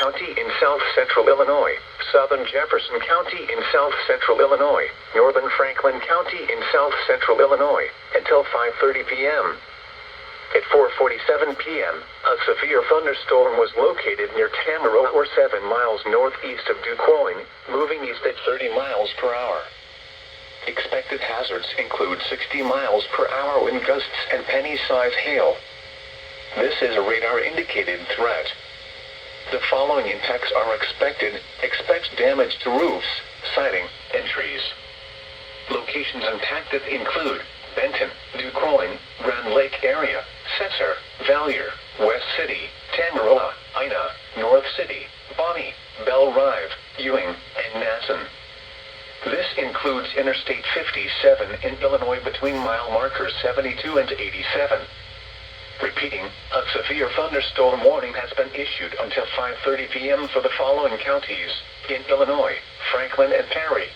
County in south-central Illinois, southern Jefferson County in south-central Illinois, northern Franklin County in south-central Illinois, until 5:30 p.m. At 4:47 p.m., a severe thunderstorm was located near Tamaroa, 7 miles northeast of Duquoin, moving east at 30 miles per hour. Expected hazards include 60 miles per hour wind gusts and penny-size hail. This is a radar-indicated threat. The following impacts are expected. Expect damage to roofs, siding, and trees. Locations impacted include Benton, Duquoin, Grand Lake area, Cesar, Valier, West City, Tamaroa, Ina, North City, Bonnie, Belle Rive, Ewing, and Masson. This includes Interstate 57 in Illinois between mile markers 72 and 87. Repeating, a severe thunderstorm warning has been issued until 5:30 p.m. for the following counties: in Illinois, Franklin and Perry,